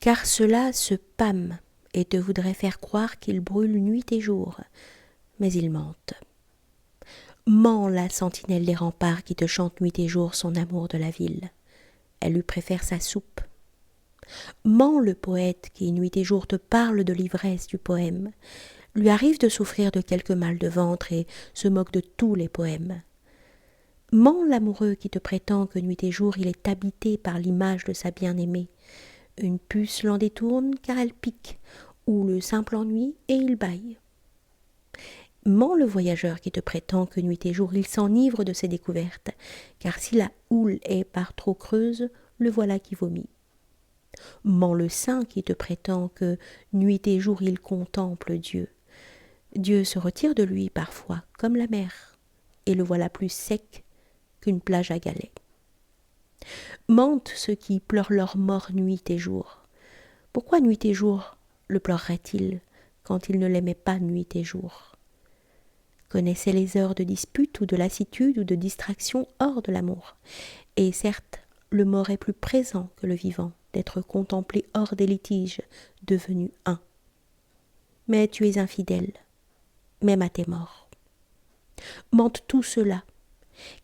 car ceux-là se pâment et te voudraient faire croire qu'ils brûlent nuit et jour, mais ils mentent. Ment la sentinelle des remparts qui te chante nuit et jour son amour de la ville. Elle lui préfère sa soupe. Ment le poète qui nuit et jour te parle de l'ivresse du poème. Lui arrive de souffrir de quelque mal de ventre et se moque de tous les poèmes. Ment l'amoureux qui te prétend que nuit et jour il est habité par l'image de sa bien-aimée. Une puce l'en détourne car elle pique, ou le simple ennui et il bâille. Ment le voyageur qui te prétend que nuit et jour il s'enivre de ses découvertes, car si la houle est par trop creuse, le voilà qui vomit. Ment le saint qui te prétend que nuit et jour il contemple Dieu. Dieu se retire de lui parfois comme la mer, et le voilà plus sec qu'une plage à galets. Mentent ceux qui pleurent leur mort nuit et jour. Pourquoi nuit et jour le pleurerait-il quand il ne l'aimait pas nuit et jour? Connaissait les heures de dispute ou de lassitude ou de distraction hors de l'amour. Et certes, le mort est plus présent que le vivant, d'être contemplé hors des litiges, devenu un. Mais tu es infidèle, même à tes morts. Mentent tous ceux-là,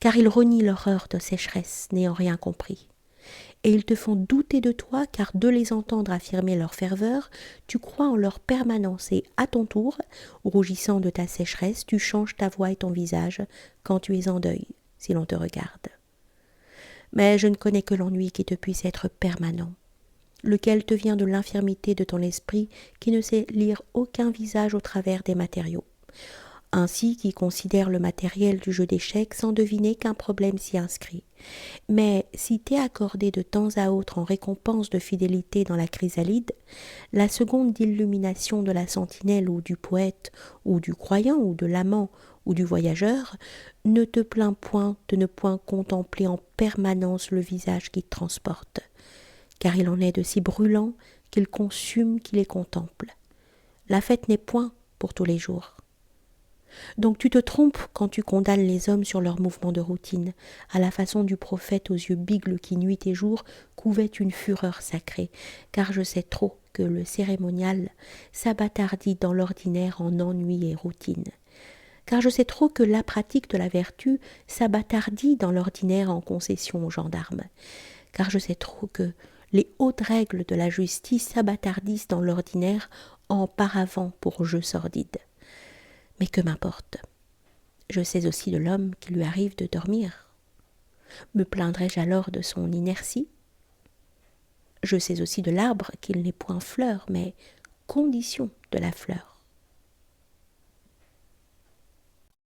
car ils renient l'horreur de sécheresse, n'ayant rien compris. Et ils te font douter de toi, car de les entendre affirmer leur ferveur, tu crois en leur permanence et, à ton tour, rougissant de ta sécheresse, tu changes ta voix et ton visage quand tu es en deuil, si l'on te regarde. Mais je ne connais que l'ennui qui te puisse être permanent, lequel te vient de l'infirmité de ton esprit qui ne sait lire aucun visage au travers des matériaux. Ainsi qui considère le matériel du jeu d'échecs sans deviner qu'un problème s'y inscrit. Mais si t'est accordé de temps à autre en récompense de fidélité dans la chrysalide, la seconde d'illumination de la sentinelle ou du poète, ou du croyant, ou de l'amant, ou du voyageur, ne te plains point de ne point contempler en permanence le visage qui te transporte, car il en est de si brûlant qu'il consume qui les contemple. La fête n'est point pour tous les jours. Donc tu te trompes quand tu condamnes les hommes sur leurs mouvements de routine, à la façon du prophète aux yeux bigles qui nuit et jour couvait une fureur sacrée, car je sais trop que le cérémonial s'abattardit dans l'ordinaire en ennui et routine. Car je sais trop que la pratique de la vertu s'abattardit dans l'ordinaire en concession aux gendarmes. Car je sais trop que les hautes règles de la justice s'abattardissent dans l'ordinaire en paravent pour jeux sordides. Mais que m'importe? Je sais aussi de l'homme qui lui arrive de dormir. Me plaindrai-je alors de son inertie? Je sais aussi de l'arbre qu'il n'est point fleur, mais condition de la fleur.